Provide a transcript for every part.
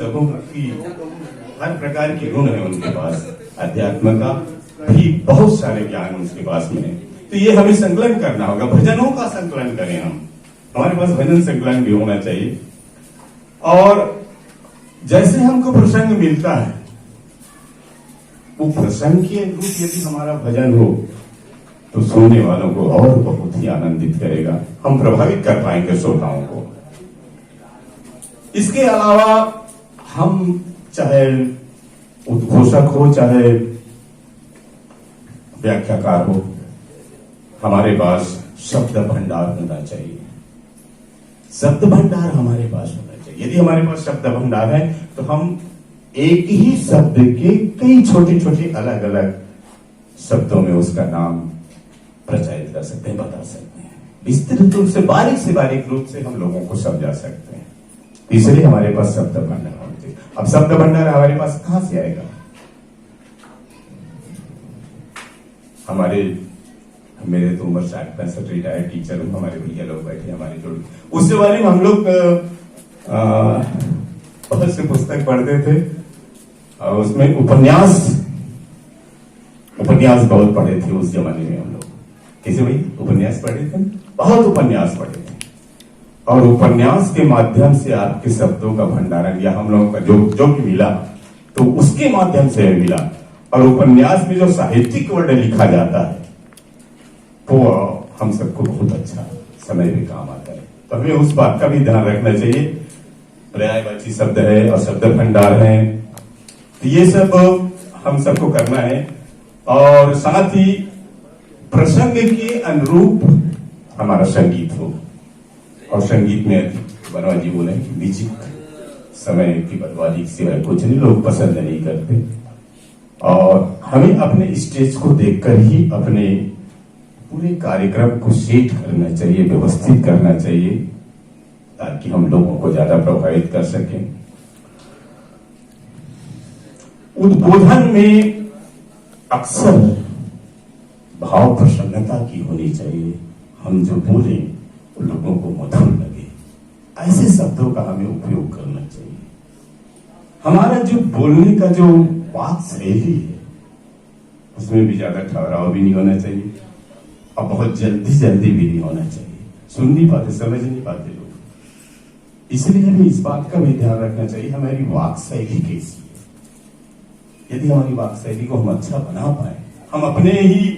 लोगों की हर प्रकार के गुण है उनके पास, अध्यात्म का भी बहुत सारे ज्ञान उसके पास में है। तो ये हमें संकलन करना होगा, भजनों का संकलन करें हम, हमारे पास भजन संकलन भी होना चाहिए। और जैसे हमको प्रसंग मिलता है वो प्रसंग के अनुरूप यदि हमारा भजन हो तो सुनने वालों को और बहुत ही आनंदित करेगा, हम प्रभावित कर पाएंगे श्रोताओं को। इसके अलावा हम चाहे उद्घोषक हो चाहे व्याख्याकार हो, हमारे पास शब्द भंडार होना चाहिए। शब्द भंडार हमारे पास होना चाहिए। यदि हमारे पास शब्द भंडार है तो हम एक ही शब्द के कई छोटे छोटे अलग अलग शब्दों में उसका नाम प्रचारित कर सकते हैं, बता सकते हैं, विस्तृत रूप से बारीक रूप से हम लोगों को समझा सकते हैं। इसलिए हमारे पास शब्द भंडार होना चाहिए। अब शब्द भंडार हमारे पास कहां से आएगा? मेरे तो उम्र 60-65 रिटायर्ड टीचर हूं, हमारे भैया लोग बैठे हमारे जोड़, उससे बारे में हम लोग बहुत से पुस्तक पढ़ते थे और उसमें उपन्यास बहुत पढ़े थे उस जमाने में हम लोग। कैसे भाई उपन्यास पढ़े थे? बहुत उपन्यास पढ़े थे। और उपन्यास के माध्यम से आपके शब्दों का भंडारण या हम लोगों का जो भी मिला तो उसके माध्यम से मिला। और उपन्यास में जो साहित्यिक वर्ड लिखा जाता है वो हम सबको बहुत अच्छा समय में काम आता है। तो हमें उस बात का भी ध्यान रखना चाहिए। पर्यायवाची शब्द है और शब्द भंडार है, तो ये सब हम सबको करना है। और साथ ही प्रसंग के अनुरूप हमारा संगीत हो। और संगीत में बनवा जी बोले कि म्यूजिक समय की बर्बादी सिवाय कुछ नहीं, लोग पसंद नहीं करते। और हमें अपने स्टेज को देखकर ही अपने पूरे कार्यक्रम को सेट करना चाहिए, व्यवस्थित करना चाहिए, ताकि हम लोगों को ज्यादा प्रभावित कर सकें। उद्बोधन में अक्सर भाव प्रसन्नता की होनी चाहिए। हम जो बोले वो लोगों को मधुर लगे, ऐसे शब्दों का हमें उपयोग करना चाहिए। हमारा जो बोलने का जो वाक शैली है उसमें भी ज्यादा ठहराव भी नहीं होना चाहिए और बहुत जल्दी भी नहीं होना चाहिए। सुन नहीं पाते, समझ नहीं पाते लोग। इसलिए हमें इस बात का भी ध्यान रखना चाहिए हमारी वाक शैली कैसी है। यदि हमारी वाक शैली को हम अच्छा बना पाए, हम अपने ही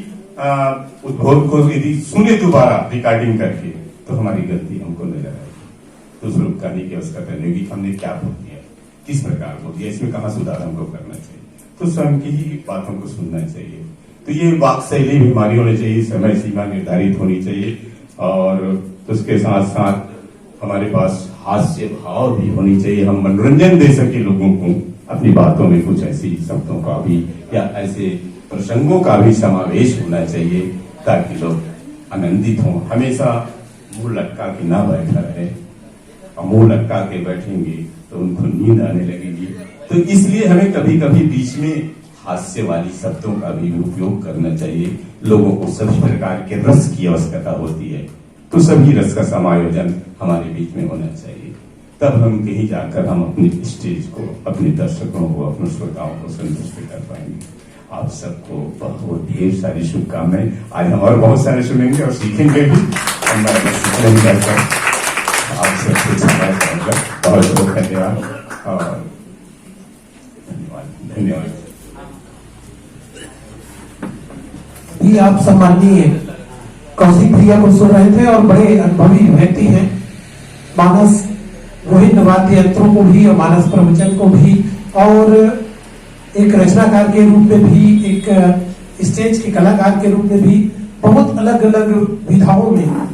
उद्बोध को यदि सुने दोबारा रिकॉर्डिंग करके, तो हमारी गलती हमको नजर आएगी। तो शुरू करने की आवश्यकता नहीं होगी, हमने क्या बोल दिया, किस प्रकार बोल दिया, इसमें कहाँ सुधार हमको करना चाहिए। तो स्वयं की ही बातों को सुनना चाहिए। तो ये वाक शैली भी हमारी होनी चाहिए, समय सीमा निर्धारित होनी चाहिए। और उसके साथ साथ हमारे पास हास्य भाव भी होनी चाहिए। हम मनोरंजन दे सके लोगों को अपनी बातों में, कुछ ऐसी शब्दों का भी या ऐसे प्रसंगों का भी समावेश होना चाहिए ताकि लोग आनंदित हों। हमेशा मुंह लटका के ना बैठा रहे, और मुंह लटका के बैठेंगे तो उनको नींद आने लगेगी। तो इसलिए हमें कभी कभी बीच में हास्य वाली शब्दों का भी उपयोग करना चाहिए। लोगों को सभी प्रकार के रस की आवश्यकता होती है, तो सभी रस का समायोजन हमारे बीच में होना चाहिए। तब हम कहीं जाकर हम अपनी स्टेज को, अपने दर्शकों को, अपने श्रोताओं को संतुष्ट कर पाएंगे। आप सबको बहुत ढेर सारी शुभकामनाएं। आज हम और बहुत सारे सुनेंगे और सीखेंगे भी। आप सबको बहुत बहुत धन्यवाद और धन्यवाद। भी आप सम्माननीय कौशिक भैया को सुन रहे थे और बड़े अनुभवी व्यक्ति हैं। मानस रोहित वाद्य यंत्रों को भी और मानस प्रवचन को भी और एक रचनाकार के रूप में भी, एक स्टेज के कलाकार के रूप में भी बहुत अलग अलग विधाओं में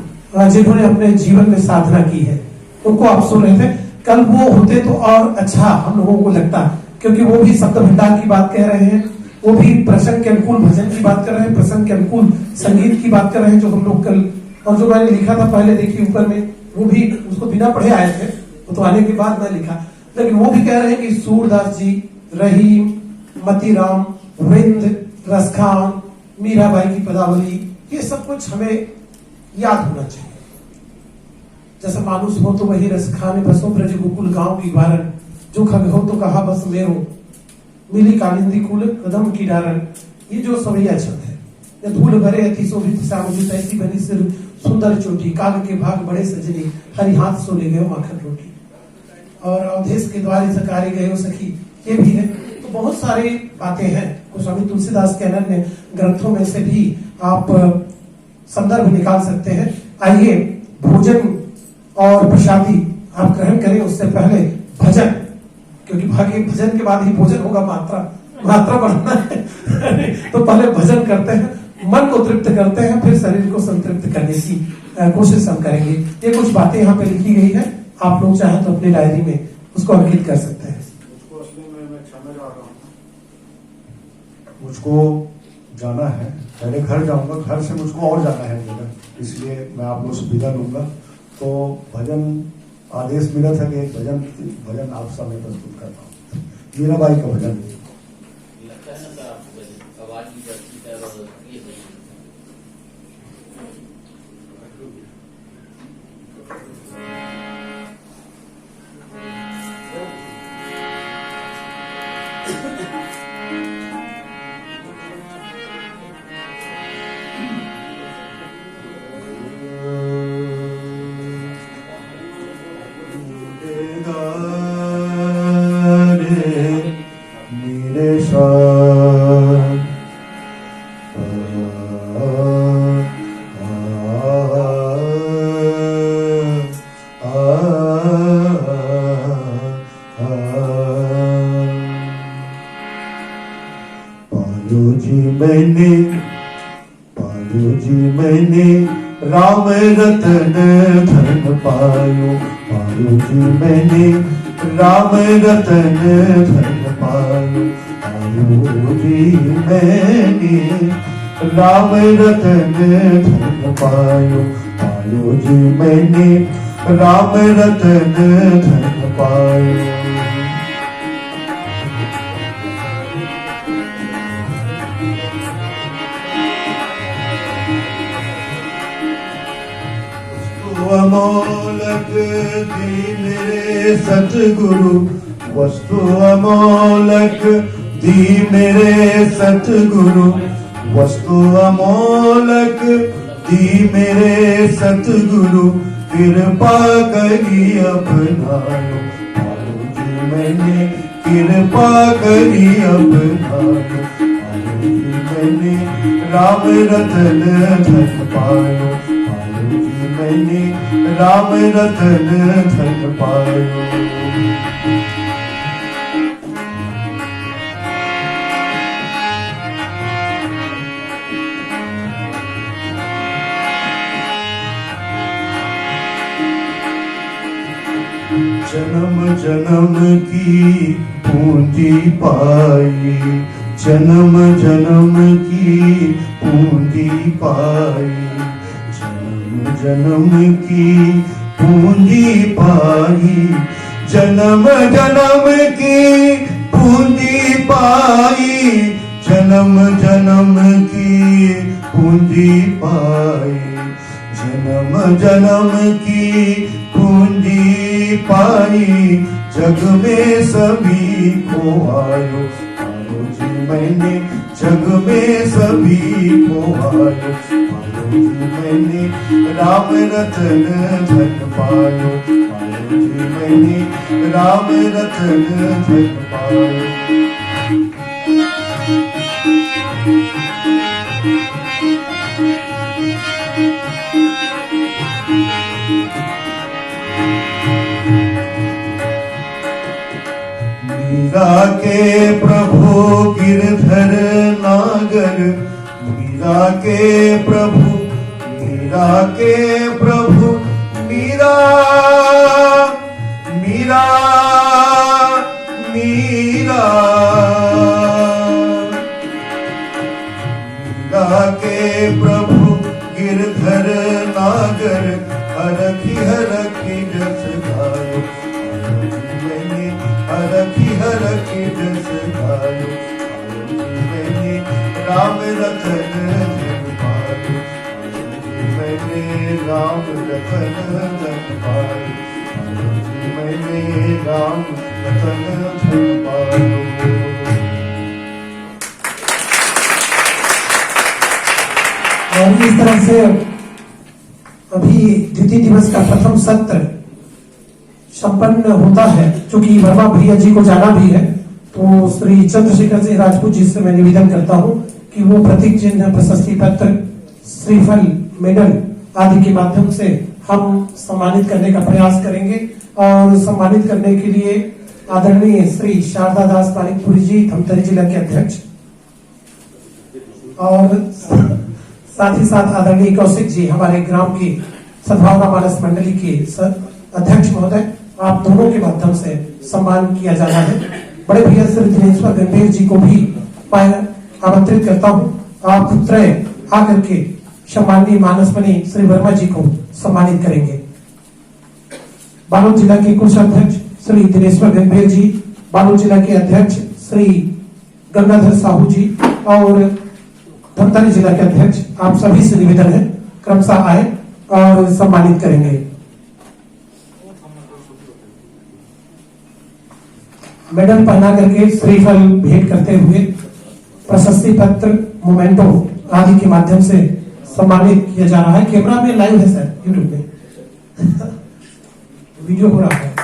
जिन्होंने अपने जीवन में साधना की है, उनको आप सुन रहे थे। कल वो होते तो और अच्छा हम लोगों को लगता, क्योंकि वो भी शब्द भंडार की बात कह रहे हैं, वो भी प्रसंग के अनुकूल भजन की बात कर रहे हैं, प्रसंग के अनुकूल संगीत की बात कर रहे हैं, जो हम लोग कल, और जो मैंने लिखा था पहले देखिए ऊपर में, वो भी उसको बिना पढ़े आए थे, वो तो आने के बाद मैं लिखा, लेकिन वो भी कह रहे हैं कि सूरदास जी, रहीम, मतीराम, विंद, रसखान, मीराबाई की पदावली, ये सब कुछ हमें याद होना चाहिए। जैसे मानुष हो तो वही रसखान बसो ब्रज गोकुल गांव की वारन, जो खगो तो कहा बस मेरो, मिली कालिंदी कुल कदम की डारन, ये जो सवैया छंद है। ये धूल भरे अति शोभित सामुझी, तैसी बनी सिर सुंदर चोटी, काग के भाग बड़े सजनी, हरि हाथ सो ले गयो माखन रोटी। और अवधेश के द्वारे सकारे गयो सखी, ये भी है। तो बहुत सारी बातें हैं गोस्वामी तुलसीदास के अनन्य ग्रंथों में से भी आप संदर्भ निकाल सकते हैं। आइए भोजन और प्रसादी आप ग्रहण करें, उससे पहले भजन, क्योंकि भाग्य भजन के बाद ही भोजन होगा। मात्रा बढ़ाना है तो पहले भजन करते हैं, मन को तृप्त करते हैं, फिर शरीर को संतृप्त करने की कोशिश हम करेंगे। ये कुछ बातें यहाँ पे लिखी गई है, आप लोग चाहें तो अपनी डायरी में उसको अंकित कर सकते हैं। मुझको जाना है, पहले घर जाऊंगा, घर से मुझको और जाना है जगह, इसलिए मैं आप लोग से विदा लूंगा। तो भजन आदेश मिला था कि भजन आप सामने प्रस्तुत करता हूँ। मीराबाई का भजन। पायो जी मैंने राम रतन धन पायो, पायो जी मैंने राम रतन धन पायो, पायो जी मैंने राम रतन धन पायो, पायो जी मैंने राम रतन धन पायो। अमोलक दी मेरे सतगुरु, वस्तु अमोलक दी मेरे सतगुरु, वस्तु अमोलक दी मेरे सतगुरु, कृपा करी अपनायो, पायो जी मैंने कृपा करी अपनायो, पायो जी मैंने राम रतन धन पायो, मैंने राम रतन धन पायो। जन्म जन्म की पूंजी पाई, जन्म जन्म की पूंजी पाई, जन्म की पूंजी पाई, जन्म जन्म की पूंजी पाई, जन्म जन्म की पूंजी पाई, जन्म जन्म की पूंजी पाई, जग में सभी को आयो, पायो जी मैंने जग में सभी को आयो, पायो जी मैंने राम रतन धन पायो, पायो जी मैंने राम रतन धन पायो। मीरा के प्रभु गिरधर नागर, मीरा के प्रभु, मीरा के प्रभु, मीरा मीरा मीरा, मीरा के प्रभु गिरधर नागर, हरखी हरखी जस गायो, मैंने हरखी हरखी जस गायो, मैंने राम रतन धन पायो, मैंने राम रतन धन पायो, मैंने राम रतन धन पालो। और इस तरह से अभी द्वितीय दिवस का प्रथम सत्र संपन्न होता है। चूंकि वर्मा भैया जी को जाना भी है, तो श्री चंद्रशेखर सिंह राजपूत जी से मैं निवेदन करता हूं कि वो प्रतीक चिन्ह, प्रशस्ति पत्र, श्रीफल, मेडल आदि के माध्यम से हम सम्मानित करने का प्रयास करेंगे। और सम्मानित करने के लिए आदरणीय श्री शारदा दास पारिकपुरी जी, धमतरी जिला के अध्यक्ष, और साथ ही साथ आदरणीय कौशिक जी, हमारे ग्राम की सद्भावना मानस मंडली के अध्यक्ष महोदय, आप दोनों के माध्यम से सम्मान किया जाना है। बड़े भैया श्री दिनेश्वर गंभीर जी को भी मैं आमंत्रित करता हूं। आप पुत्र आकर के सम्माननीय मानसमणि श्री वर्मा जी को सम्मानित करेंगे। बालोद जिला के कुछ अध्यक्ष श्री दिनेश्वर गंभीर जी, बालोद जिला के अध्यक्ष श्री गंगाधर साहू जी और धमतरी जिला के अध्यक्ष, आप सभी से निवेदन है क्रमशः आए और सम्मानित करेंगे। मेडल पहना करके श्रीफल भेंट करते हुए प्रशस्ति पत्र, मोमेंटो आदि के माध्यम से सम्मानित किया जा रहा है। कैमरा में लाइव है सर, यूट्यूब पे वीडियो हो रहा है।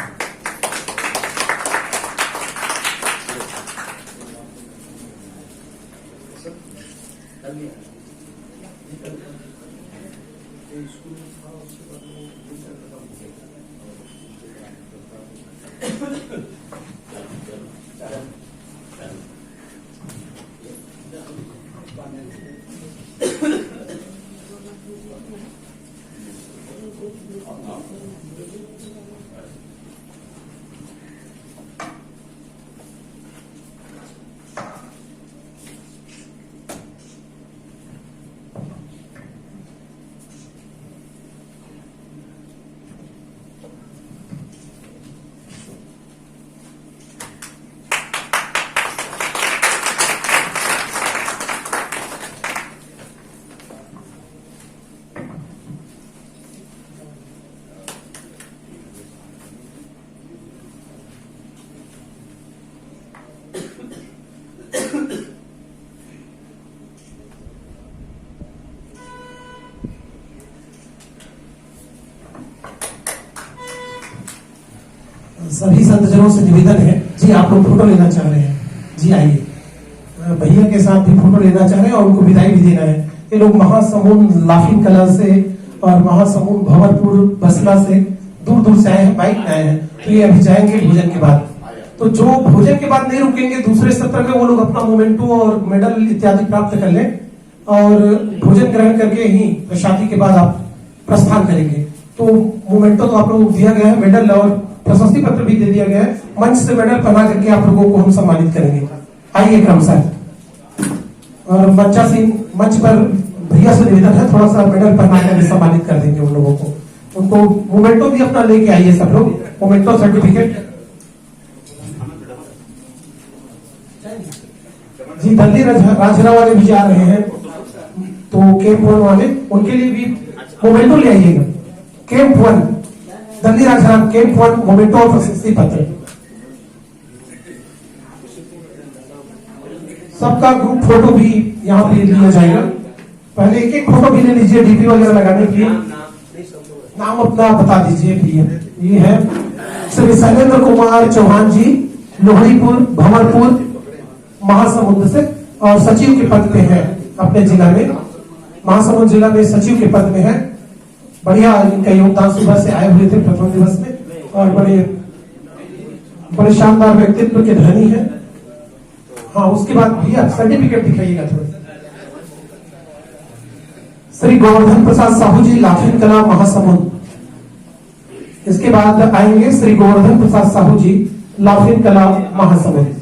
सभी संतजनों से निवेदन है जी, आप लोग फोटो लेना चाह रहे हैं जी, आइए। भैया के साथ भी फोटो लेना चाह रहे हैं और उनको विदाई भी देना है। ये लोग महासमुंद लाफिंग कला से और महासमुंद भंवरपुर बसला से दूर दूर से आए हैं, बाइक में आए हैं। तो ये अभी जाएंगे भोजन के बाद। तो जो भोजन के बाद नहीं रुकेंगे, दूसरे सत्र में वो लोग अपना मोमेंटो और मेडल इत्यादि प्राप्त कर लें और भोजन ग्रहण करके ही प्रसादी के बाद आप प्रस्थान करेंगे। तो मोमेंटो तो आप लोगों को दिया गया है, मेडल और प्रशस्ति पत्र भी दे दिया गया है। मंच से मेडल पहना करके आप लोगों को हम सम्मानित करेंगे। आइए क्रमशः। और मंच पर भैया से निवेदन है, थोड़ा सा मेडल पहना करके सम्मानित कर देंगे उन लोगों को। उनको मोमेंटो भी अपना लेके आइए सब लोग, मोमेंटो सर्टिफिकेट जी। दल्ली राजहरा वाले भी जा रहे हैं, तो कैंप 1 वाले, उनके लिए भी मोमेंटो ले आइएगा। Camp 1 Dalli Rajhara, camp 1 memento और प्रशस्ति पत्र। सबका ग्रुप फोटो भी यहाँ पे लिया जाएगा। पहले एक एक फोटो भी ले लीजिए, डीपी वगैरह लगाने के लिए। नाम अपना बता दीजिए प्लीज। ये है श्री शैलेंद्र कुमार चौहान जी, लोहड़ीपुर भंवरपुर महासमुंद से, और सचिव के पद पे है अपने जिला में, महासमुंद जिला में सचिव के पद में है। बढ़िया इनका योगदान, सुबह से आए हुए थे प्रथम दिवस में और बड़े शानदार व्यक्तित्व के धनी है। हाँ, उसके बाद भैया सर्टिफिकेट दिखाइएगा थोड़ा। श्री गोवर्धन प्रसाद साहू जी, लाफिंग कला महासमुंद। इसके बाद आएंगे श्री गोवर्धन प्रसाद साहू जी, लाफिंग कला महासमुंद।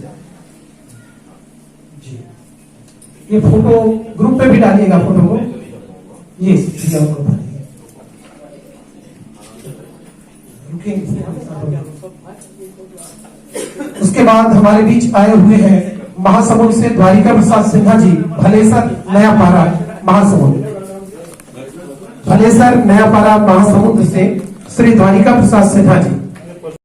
ये फोटो ग्रुप पे भी डालिएगा फोटो को। ये उसके बाद हमारे बीच आए हुए हैं महासमुंद से द्वारिका प्रसाद सिन्हा जी, भलेसर नया पारा महासमुंद। भलेसर नया पारा महासमुंद से श्री द्वारिका प्रसाद सिन्हा जी।